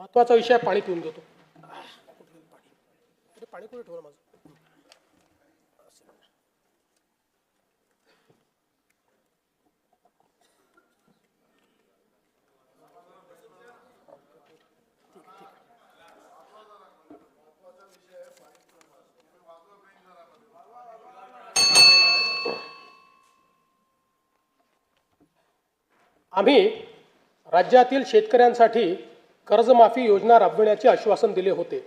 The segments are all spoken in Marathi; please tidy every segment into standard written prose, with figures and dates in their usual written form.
महत्त्वाचा विषय पाणी पिऊन देतो. पाणी कुठे ठेवलं माझं? आम्ही राज्यातील शेतकऱ्यांसाठी कर्जमाफी योजना राबविण्याचे आश्वासन दिले होते.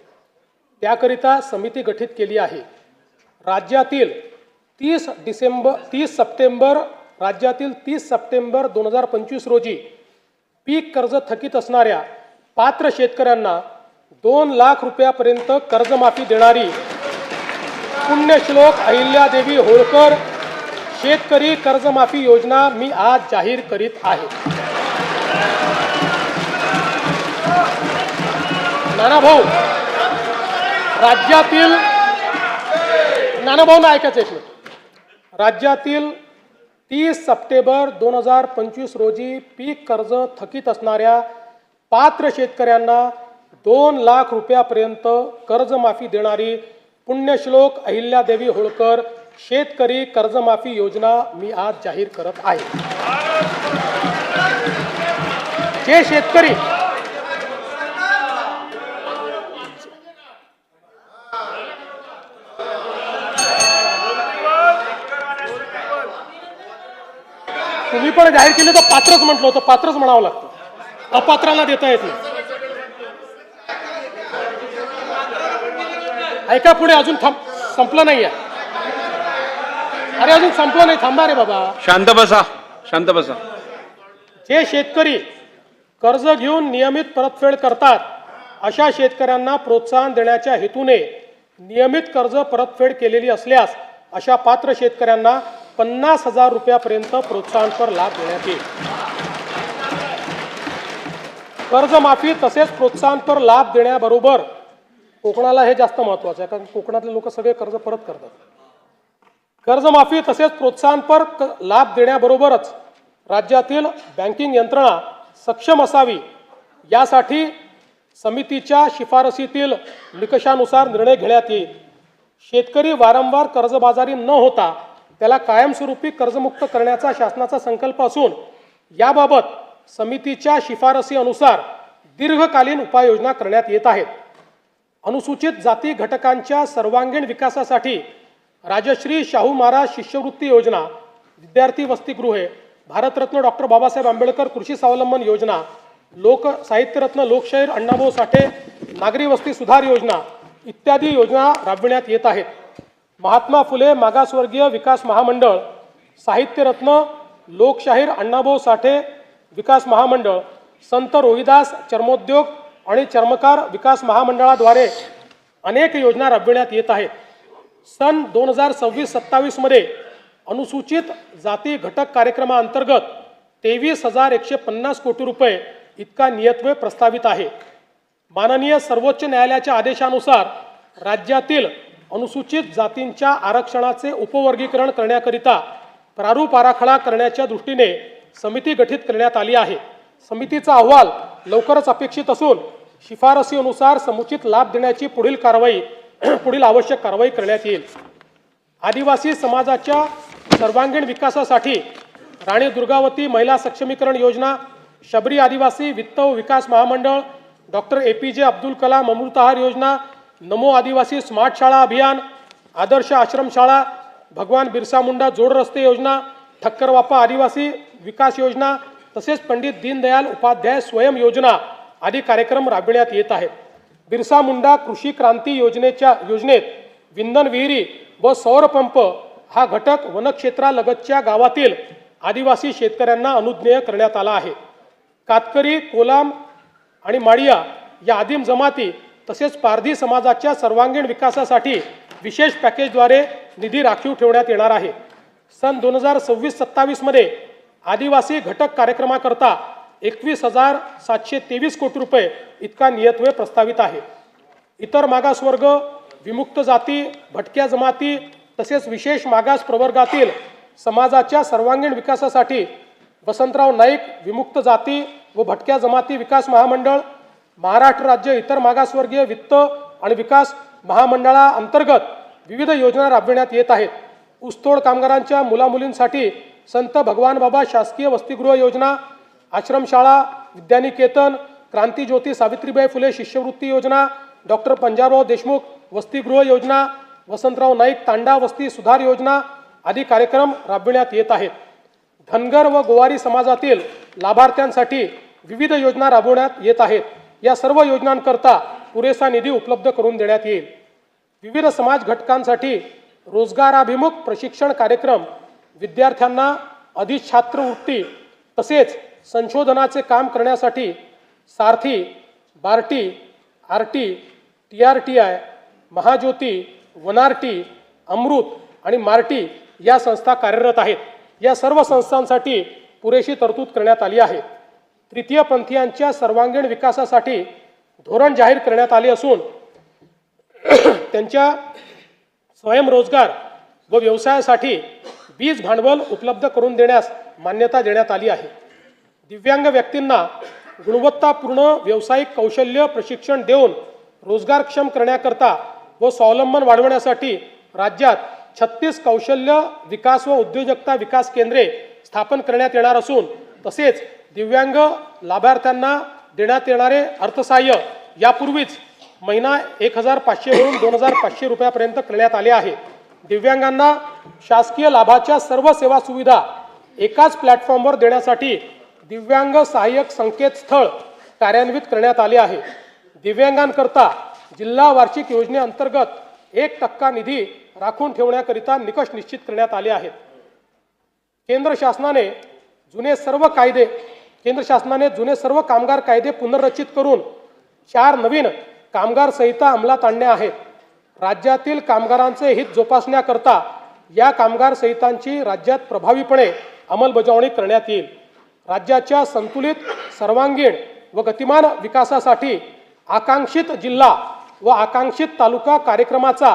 त्याकरिता समिती गठीत केली आहे. राज्यातील 30 सप्टेंबर 2025 रोजी पीक कर्ज थकीत असणाऱ्या पात्र शेतकऱ्यांना 2 लाख रुपयापर्यंत कर्जमाफी देणारी पुण्यश्लोक अहिल्यादेवी होळकर शेतकरी कर्जमाफी योजना मी आज जाहीर करीत आहे. नानाभाऊ, राज्यातील ऐकायचं एक मिनिट. राज्यातील 30 सप्टेंबर 2025 रोजी पीक कर्ज थकीत असणाऱ्या पात्र शेतकऱ्यांना 2 लाख रुपयापर्यंत कर्जमाफी देणारी पुण्यश्लोक अहिल्यादेवी होळकर शेतकरी कर्जमाफी योजना मी आज जाहीर करत आहे. जे शेतकरी तुम्ही पण जाहीर केले तर पात्रच म्हटलं होतं, पात्रच म्हणावं लागतं, अपात्राला देता येत नाही. ऐका पुढे, अजून संपलं नाही आहे. अरे अजून संपलं नाही, थांबा रे बाबा, शांत बसा, शांत बसा. जे शेतकरी कर्ज घेऊन नियमित परतफेड करतात अशा शेतकऱ्यांना प्रोत्साहन देण्याच्या हेतूने नियमित कर्ज परतफेड केलेली असल्यास अशा पात्र शेतकऱ्यांना 50,000 रुपयापर्यंत प्रोत्साहनपर लाभ देण्यात येईल. कर्जमाफी तसेच प्रोत्साहनपर लाभ देण्याबरोबर कोकणाला हे जास्त महत्त्वाचं आहे, कारण कोकणातले लोक सगळे कर्ज परत करतात. कर्जमाफी तसेच प्रोत्साहनपर लाभ देण्याबरोबरच राज्यातील बँकिंग यंत्रणा सक्षम असावी यासाठी समितीच्या शिफारसीतील निकषानुसार निर्णय घेण्यात येईल. शेतकरी वारंवार कर्जबाजारी न होता त्याला कायमस्वरूपी कर्जमुक्त करण्याचा शासनाचा संकल्प असून याबाबत समितीच्या शिफारसी अनुसार दीर्घकालीन उपाययोजना करण्यात येत आहेत. अनुसूचित जाती घटकांच्या सर्वांगीण विकासासाठी राजश्री शाहू महाराज शिष्यवृत्ती योजना, विद्यार्थी वसतिगृहे, भारतरत्न डॉक्टर बाबासाहेब आंबेडकर कृषी स्वावलंबन योजना, लोक साहित्यरत्न लोकशाहीर अण्णाभाऊ साठे नागरी वस्ती सुधार योजना इत्यादी योजना राबविण्यात येत आहेत. महात्मा फुले मागासवर्गीय विकास महामंडळ, साहित्यरत्न लोकशाहीर अण्णाभाऊ साठे विकास महामंडळ, संत रोहिदास चर्मोद्योग आणि चर्मकार विकास महामंडळाद्वारे अनेक योजना राबविण्यात येत आहेत. सन 2026-27 मध्ये अनुसूचित जाती घटक कार्यक्रमाअंतर्गत 23,150 कोटी रुपये इतका नियतव्यय प्रस्तावित आहे. माननीय सर्वोच्च न्यायालयाच्या आदेशानुसार राज्यातील अनुसूचित जातींच्या आरक्षणाचे उपवर्गीकरण करण्याकरिता प्रारूप आराखडा करण्याच्या दृष्टीने समिती गठीत करण्यात आली आहे. समितीचा अहवाल लवकरच अपेक्षित असून शिफारसीनुसार समुचित लाभ देण्याची पुढील आवश्यक कारवाई करण्यात येईल. आदिवासी समाजाच्या सर्वांगीण विकासासाठी राणी दुर्गावती महिला सक्षमीकरण योजना, शबरी आदिवासी वित्त व विकास महामंडळ, डॉक्टर APJ अब्दुल कलाम अमृतहार योजना, नमो आदिवासी स्मार्ट शाळा अभियान, आदर्श आश्रमशाळा, भगवान बिरसा मुंडा जोड रस्ते योजना, ठक्कर वापा आदिवासी विकास योजना तसेच पंडित दीनदयाल उपाध्याय स्वयं योजना आदी कार्यक्रम राबविण्यात येत आहेत. बिरसा मुंडा कृषी क्रांती योजनेत विंधन विहिरी व सौरपंप हा घटक वनक्षेत्रालगतच्या गावातील आदिवासी शेतकऱ्यांना अनुज्ञेय करण्यात आला आहे. कातकरी, कोलाम आणि माडिया या आदिम जमाती तसेच पारधी समाजाच्या सर्वांगीण विकासासाठी विशेष पॅकेजद्वारे निधी राखीव ठेवण्यात येणार आहे. सन 2026-27 मध्ये आदिवासी घटक कार्यक्रमाकरता 21,723 कोटी रुपये इतका नियतव्यय प्रस्तावित आहे. इतर मागासवर्ग, विमुक्त जाती, भटक्या जमाती तसेच विशेष मागास प्रवर्गातील समाजाच्या सर्वांगीण विकासासाठी वसंतराव नाईक विमुक्त जाती व भटक्या जमाती विकास महामंडळ, महाराष्ट्र राज्य इतर मागासवर्गीय वित्त आणि विकास महामंडळाअंतर्गत विविध योजना राबविण्यात येत आहेत. ऊसतोड कामगारांच्या मुलामुलींसाठी संत भगवान बाबा शासकीय वसतिगृह योजना, आश्रमशाळा, विद्यानिकेतन, क्रांतिज्योती सावित्रीबाई फुले शिष्यवृत्ती योजना, डॉक्टर पंजाबराव देशमुख वसतिगृह योजना, वसंतराव नाईक तांडा वस्ती सुधार योजना आदी कार्यक्रम राबविण्यात येत आहेत. धनगर व गोवारी समाजातील लाभार्थ्यांसाठी विविध योजना राबवण्यात येत आहेत. या सर्व योजनांकरता पुरेसा निधी उपलब्ध करून देण्यात येईल. विविध समाज घटकांसाठी रोजगाराभिमुख प्रशिक्षण कार्यक्रम, विद्यार्थ्यांना अधिक छात्रवृत्ती तसेच संशोधनाचे काम करण्यासाठी सारथी, बार्टी, आरटी, TRTI, महाज्योती, वनारटी, अमृत आणि मार्टी या संस्था कार्यरत आहेत. या सर्व संस्थांसाठी पुरेशी तरतूद करण्यात आली आहे. तृतीयपंथीयांच्या सर्वांगीण विकासासाठी धोरण जाहीर करण्यात आले असून त्यांच्या स्वयंरोजगार व व्यवसायासाठी बीज भांडवल उपलब्ध करून देण्यास मान्यता देण्यात आली आहे. दिव्यांग व्यक्तींना गुणवत्तापूर्ण व्यावसायिक कौशल्य प्रशिक्षण देऊन रोजगारक्षम करण्याकरता व स्वावलंबन वाढवण्यासाठी राज्यात 36 कौशल्य विकास व उद्योजकता विकास केंद्रे स्थापन करण्यात येणार असून तसेच दिव्यांग लाभार्थ्यांना देण्यात येणारे अर्थसहाय्य यापूर्वीच महिना 1,500 वरून 2,500 रुपयापर्यंत करण्यात आले आहे. दिव्यांगांना शासकीय लाभाच्या सर्व सेवा सुविधा एकाच प्लॅटफॉर्मवर देण्यासाठी दिव्यांग सहाय्यक संकेतस्थळ कार्यान्वित करण्यात आले आहे. दिव्यांगांकरता जिल्हा वार्षिक योजनेअंतर्गत 1% निधी राखून ठेवण्याकरिता निकष निश्चित करण्यात आले आहेत. केंद्र शासनाने जुने सर्व कामगार कायदे पुनर्रचित करून 4 नवीन कामगार संहिता अंमलात आणल्या आहेत. राज्यातील कामगारांचे हित जोपासण्याकरता या कामगार संहितांची राज्यात प्रभावीपणे अंमलबजावणी करण्यात येईल. राज्याच्या संतुलित, सर्वांगीण व गतिमान विकासासाठी आकांक्षित जिल्हा व आकांक्षित तालुका कार्यक्रमाचा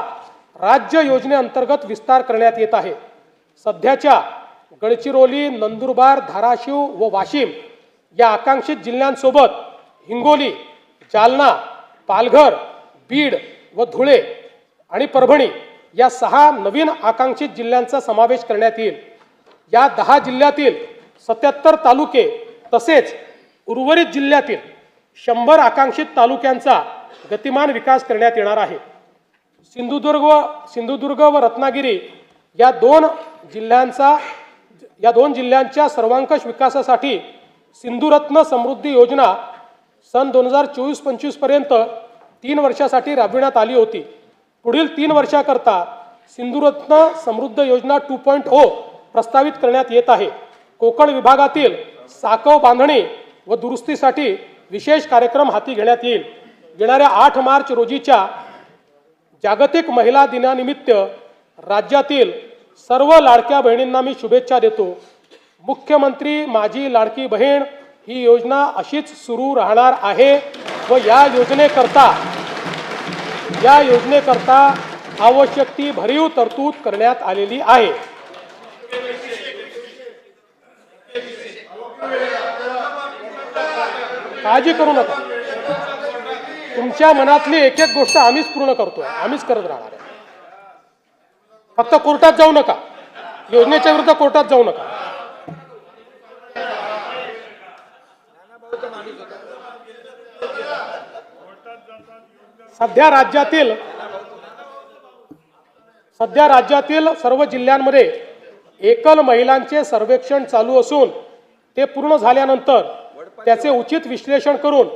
राज्य योजनेअंतर्गत विस्तार करण्यात येत आहे. सध्याच्या गडचिरोली, नंदुरबार, धाराशिव व वाशिम या आकांक्षित जिल्ह्यांसोबत हिंगोली, जालना, पालघर, बीड व धुळे आणि परभणी या 6 नवीन आकांक्षित जिल्ह्यांचा समावेश करण्यात येईल. या 10 जिल्ह्यातील 77 तालुके तसेच उर्वरित जिल्ह्यातील 100 आकांक्षित तालुक्यांचा गतिमान विकास करण्यात येणार आहे. सिंधुदुर्ग व रत्नागिरी या दोन जिल्ह्यांच्या सर्वांकष विकासासाठी सिंधुरत्न समृद्धी योजना सन 2024-25 पर्यंत 3 वर्षासाठी राबविण्यात आली होती. पुढील 3 वर्षाकरता सिंधुरत्न समृद्ध योजना 2.0 प्रस्तावित करण्यात येत आहे. कोकण विभागातील साकव बांधणी व दुरुस्तीसाठी विशेष कार्यक्रम हाती घेण्यात येईल. येणाऱ्या 8 मार्च रोजीच्या जागतिक महिला दिनानिमित्त राज्यातील सर्व लाडक्या बहिणींना मी शुभेच्छा देतो. मुख्यमंत्री माझी लाडकी बहीण ही योजना अशीच सुरू राहणार आहे व या योजनेकरता आवश्यक ती भरीव तरतूद करण्यात आलेली आहे. काळजी करू नका. तुमच्या मनातली एक एक गोष्ट आम्हीच पूर्ण करतोय, आम्हीच करत राहणार आहे. फक्त कोर्टात जाऊ नका, योजनेच्या विरुद्ध कोर्टात जाऊ नका. सध्या राज्यातील सर्व जिल्ह्यांमध्ये एकल महिलांचे सर्वेक्षण चालू असून ते पूर्ण झाल्यानंतर त्याचे उचित विश्लेषण करून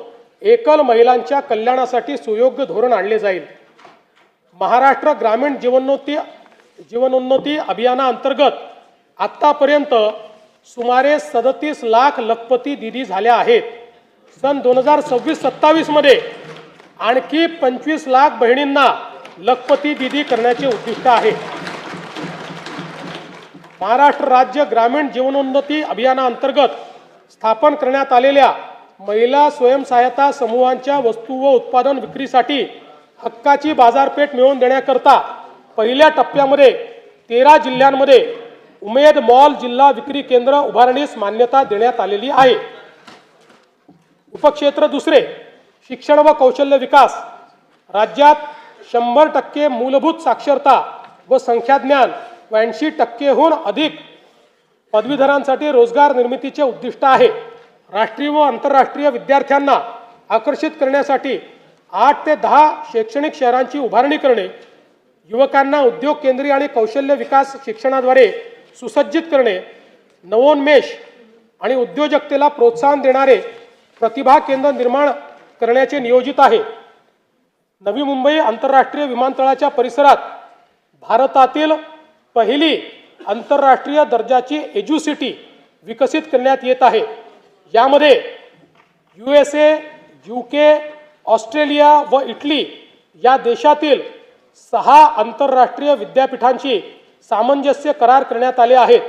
एकल महिलांच्या कल्याणासाठी सुयोग्य धोरण आणले जाईल. महाराष्ट्र ग्रामीण जीवनोन्नती अभियानाअंतर्गत आतापर्यंत सुमारे 37 लाख लखपती दिदी झाल्या आहेत. सन 2026-27 मध्ये आणखी 25 लाख बहिणींना लखपती दिदी करण्याचे उद्दिष्ट आहे. महाराष्ट्र राज्य ग्रामीण जीवनोन्नती अभियानाअंतर्गत स्थापन करण्यात आलेल्या महिला स्वयंसहायता समूहांच्या वस्तू व उत्पादन विक्रीसाठी हक्काची बाजारपेठ मिळवून देण्याकरता पहिल्या टप्प्यामध्ये 13 जिल्ह्यांमध्ये उमेद मॉल जिल्हा विक्री केंद्र उभारणीस मान्यता देण्यात आलेली आहे. उपक्षेत्र दुसरे शिक्षण व कौशल्य विकास, राज्यात 100% मूलभूत साक्षरता व संख्याज्ञान व 80%हून अधिक पदवीधरांसाठी रोजगार निर्मितीचे उद्दिष्ट आहे. राष्ट्रीय व आंतरराष्ट्रीय विद्यार्थ्यांना आकर्षित करण्यासाठी 8 ते 10 शैक्षणिक शहरांची उभारणी करणे, युवकांना उद्योग केंद्रीय आणि कौशल्य विकास शिक्षणाद्वारे सुसज्जित करणे, नवोन्मेष आणि उद्योजकतेला प्रोत्साहन देणारे प्रतिभा केंद्र निर्माण करण्याचे नियोजित आहे. नवी मुंबई आंतरराष्ट्रीय विमानतळाच्या परिसरात भारतातील पहिली आंतरराष्ट्रीय दर्जाची एज्युसिटी विकसित करण्यात येत आहे. यामध्ये USA, UK, ऑस्ट्रेलिया व इटली या देशातील 6 आंतरराष्ट्रीय विद्यापीठांशी सामंजस्य करार करण्यात आले आहेत.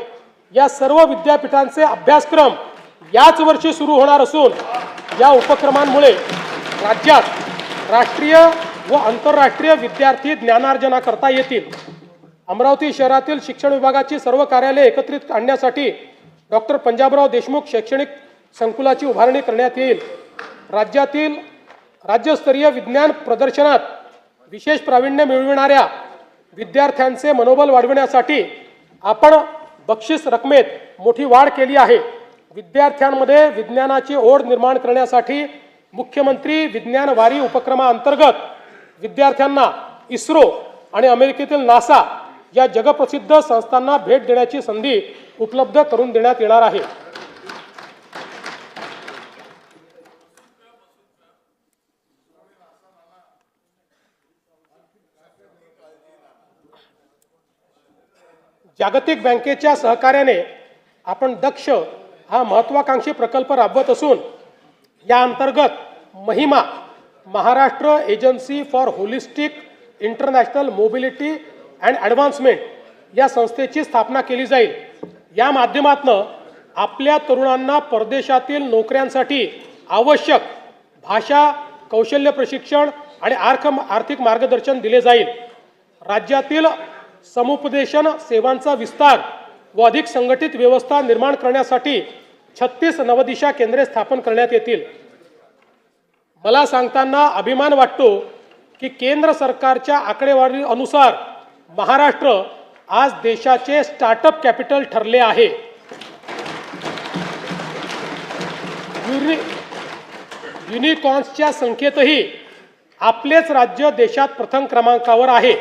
या सर्व विद्यापीठांचे अभ्यासक्रम याच वर्षी सुरू होणार असून या उपक्रमांमुळे राज्यात राष्ट्रीय व आंतरराष्ट्रीय विद्यार्थी ज्ञानार्जना करता येतील. अमरावती शहरातील शिक्षण विभागाची सर्व कार्यालये एकत्रित आणण्यासाठी डॉक्टर पंजाबराव देशमुख शैक्षणिक संकुलाची उभारणी करण्यात येईल. राज्यातील राज्यस्तरीय विज्ञान प्रदर्शनात विशेष प्रावीण्य मिळविणाऱ्या विद्यार्थ्यांचे मनोबल वाढविण्यासाठी आपण बक्षीस रकमेत मोठी वाढ केली आहे. विद्यार्थ्यांमध्ये विज्ञानाची ओढ निर्माण करण्यासाठी मुख्यमंत्री विज्ञान वारी उपक्रमाअंतर्गत विद्यार्थ्यांना इस्रो आणि अमेरिकेतील नासा या जगप्रसिद्ध संस्थांना भेट देण्याची संधी उपलब्ध करून देण्यात येणार आहे. जागतिक बँकेच्या सहकार्याने आपण दक्ष हा महत्त्वाकांक्षी प्रकल्प राबवत असून या अंतर्गत Mahima Maharashtra agency for holistic international mobility and advancement या संस्थेची स्थापना केली जाईल. या माध्यमातून आपल्या तरुणांना परदेशातील नोकऱ्यांसाठी आवश्यक भाषा, कौशल्य प्रशिक्षण आणि आर्थिक मार्गदर्शन दिले जाईल. राज्यातील समुपदेशन सेवांचा विस्तार व अधिक संघटित व्यवस्था निर्माण करण्यासाठी 36 नवदिशा केंद्रे स्थापन करण्यात येतील. मला सांगताना अभिमान वाटतो की केंद्र सरकारच्या आकडेवारीनुसार महाराष्ट्र आज देशाचे स्टार्टअप कॅपिटल ठरले आहे. युनिकॉर्न्सच्या संख्येतही आपलेच राज्य देशात प्रथम क्रमांकावर आहे.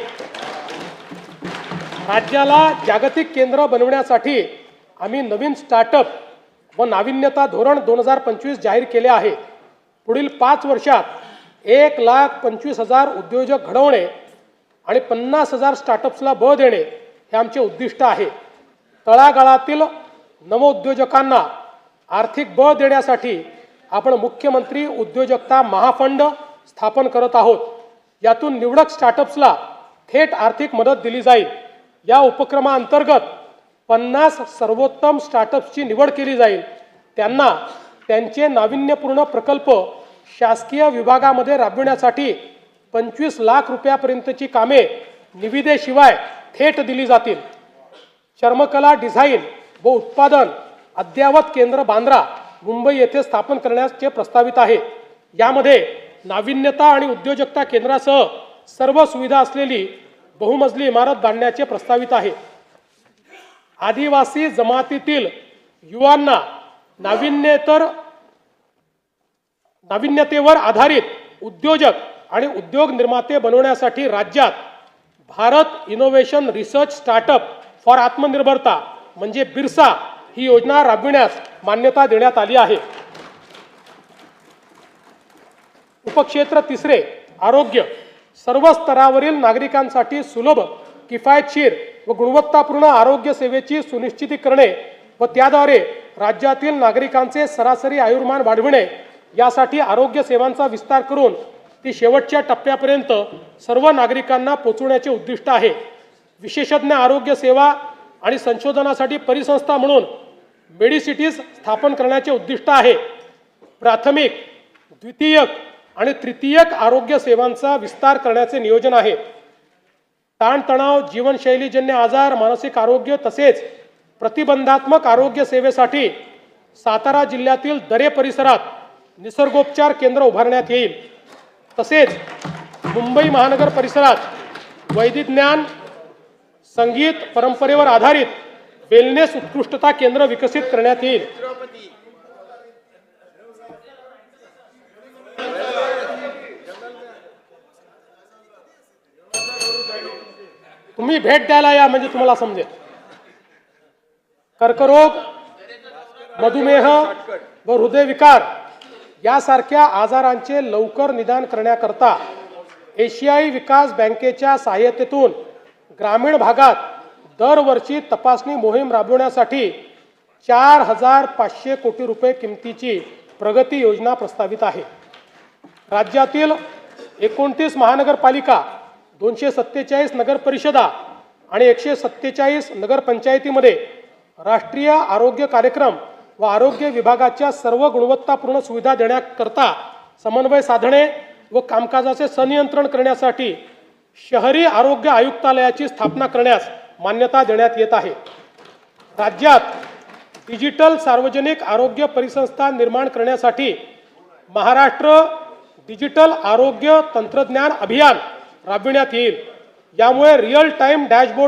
राज्याला जागतिक केंद्र बनवण्यासाठी आम्ही नवीन स्टार्टअप व नाविन्यता धोरण 2025 जाहीर केले आहे. पुढील 5 वर्षात 1,25,000 उद्योजक घडवणे आणि 50,000 स्टार्टअप्सला बळ देणे हे आमचे उद्दिष्ट आहे. तळागाळातील नवोद्योजकांना आर्थिक बळ देण्यासाठी आपण मुख्यमंत्री उद्योजकता महाफंड स्थापन करत आहोत. यातून निवडक स्टार्टअप्सला थेट आर्थिक मदत दिली जाईल. या उपक्रमाअंतर्गत 50 सर्वोत्तम स्टार्टअप्सची निवड केली जाईल. त्यांना त्यांचे नाविन्यपूर्ण प्रकल्प शासकीय विभागामध्ये राबविण्यासाठी 25 लाख रुपयापर्यंतची कामे निविदेशिवाय थेट दिली जातील. चर्मकला डिझाईन व उत्पादन अद्ययावत केंद्र बांद्रा मुंबई येथे स्थापन करण्याचे प्रस्तावित आहे. यामध्ये नाविन्यता आणि उद्योजकता केंद्रासह सर्व सुविधा असलेली बहुमजली इमारत बांधण्याचे प्रस्तावित आहे. आदिवासी जमातीतील युवांना नाविन्यतेवर आधारित उद्योजक आणि उद्योग निर्माते बनवण्यासाठी राज्यात Bharat innovation research startup for आत्मनिर्भरता म्हणजे बिरसा ही योजना राबविण्यास मान्यता देण्यात आली आहे. उपक्षेत्र 3 आरोग्य सर्व स्तरावरील नागरिकांसाठी सुलभ, किफायतशीर व गुणवत्तापूर्ण आरोग्य सेवेची सुनिश्चिती करणे व त्याद्वारे राज्यातील नागरिकांचे सरासरी आयुर्मान वाढविणे यासाठी आरोग्य सेवांचा विस्तार करून ती शेवटच्या टप्प्यापर्यंत सर्व नागरिकांना पोहोचवण्याचे उद्दिष्ट आहे. विशेषज्ञ आरोग्य सेवा आणि संशोधनासाठी परिसंस्था म्हणून मेडिसिटीज स्थापन करण्याचे उद्दिष्ट आहे. प्राथमिक, द्वितीयक आणि तृतीयक आरोग्य सेवांचा विस्तार करण्याचे नियोजन आहे. ताणतणाव, जीवनशैलीजन्य आजार, मानसिक आरोग्य तसेच प्रतिबंधात्मक आरोग्य सेवेसाठी सातारा जिल्ह्यातील दरे परिसरात निसर्गोपचार केंद्र उभारण्यात येईल. तसेच मुंबई महानगर परिसरात वैदिज्ञान, संगीत, परंपरेवर आधारित वेलनेस उत्कृष्टता केंद्र विकसित करण्यात येईल. तुम्ही भेट द्यायला या म्हणजे तुम्हाला समजेल. कर्करोग, मधुमेह व हृदयविकार यासारख्या आजारांचे लवकर निदान करण्याकरता एशियाई विकास बँकेच्या सहाय्यतेतून ग्रामीण भागात दरवर्षी तपासणी मोहीम राबवण्यासाठी 4,500 कोटी रुपये किमतीची प्रगती योजना प्रस्तावित आहे. राज्यातील 29 महानगरपालिका, 247 नगरपरिषदा आणि 147 नगरपंचायतीमध्ये राष्ट्रीय आरोग्य कार्यक्रम व आरोग्य विभागाच्या सर्व गुणवत्तापूर्ण सुविधा देण्याकरता समन्वय साधणे व कामकाजाचे संनियंत्रण करण्यासाठी शहरी आरोग्य आयुक्तालयाची स्थापना करण्यास मान्यता देण्यात येत आहे. राज्यात डिजिटल सार्वजनिक आरोग्य परिसंस्था निर्माण करण्यासाठी महाराष्ट्र डिजिटल आरोग्य तंत्रज्ञान अभियान राबविण्यात येईल. यामुळे रिअल टाइम डॅशबोर्ड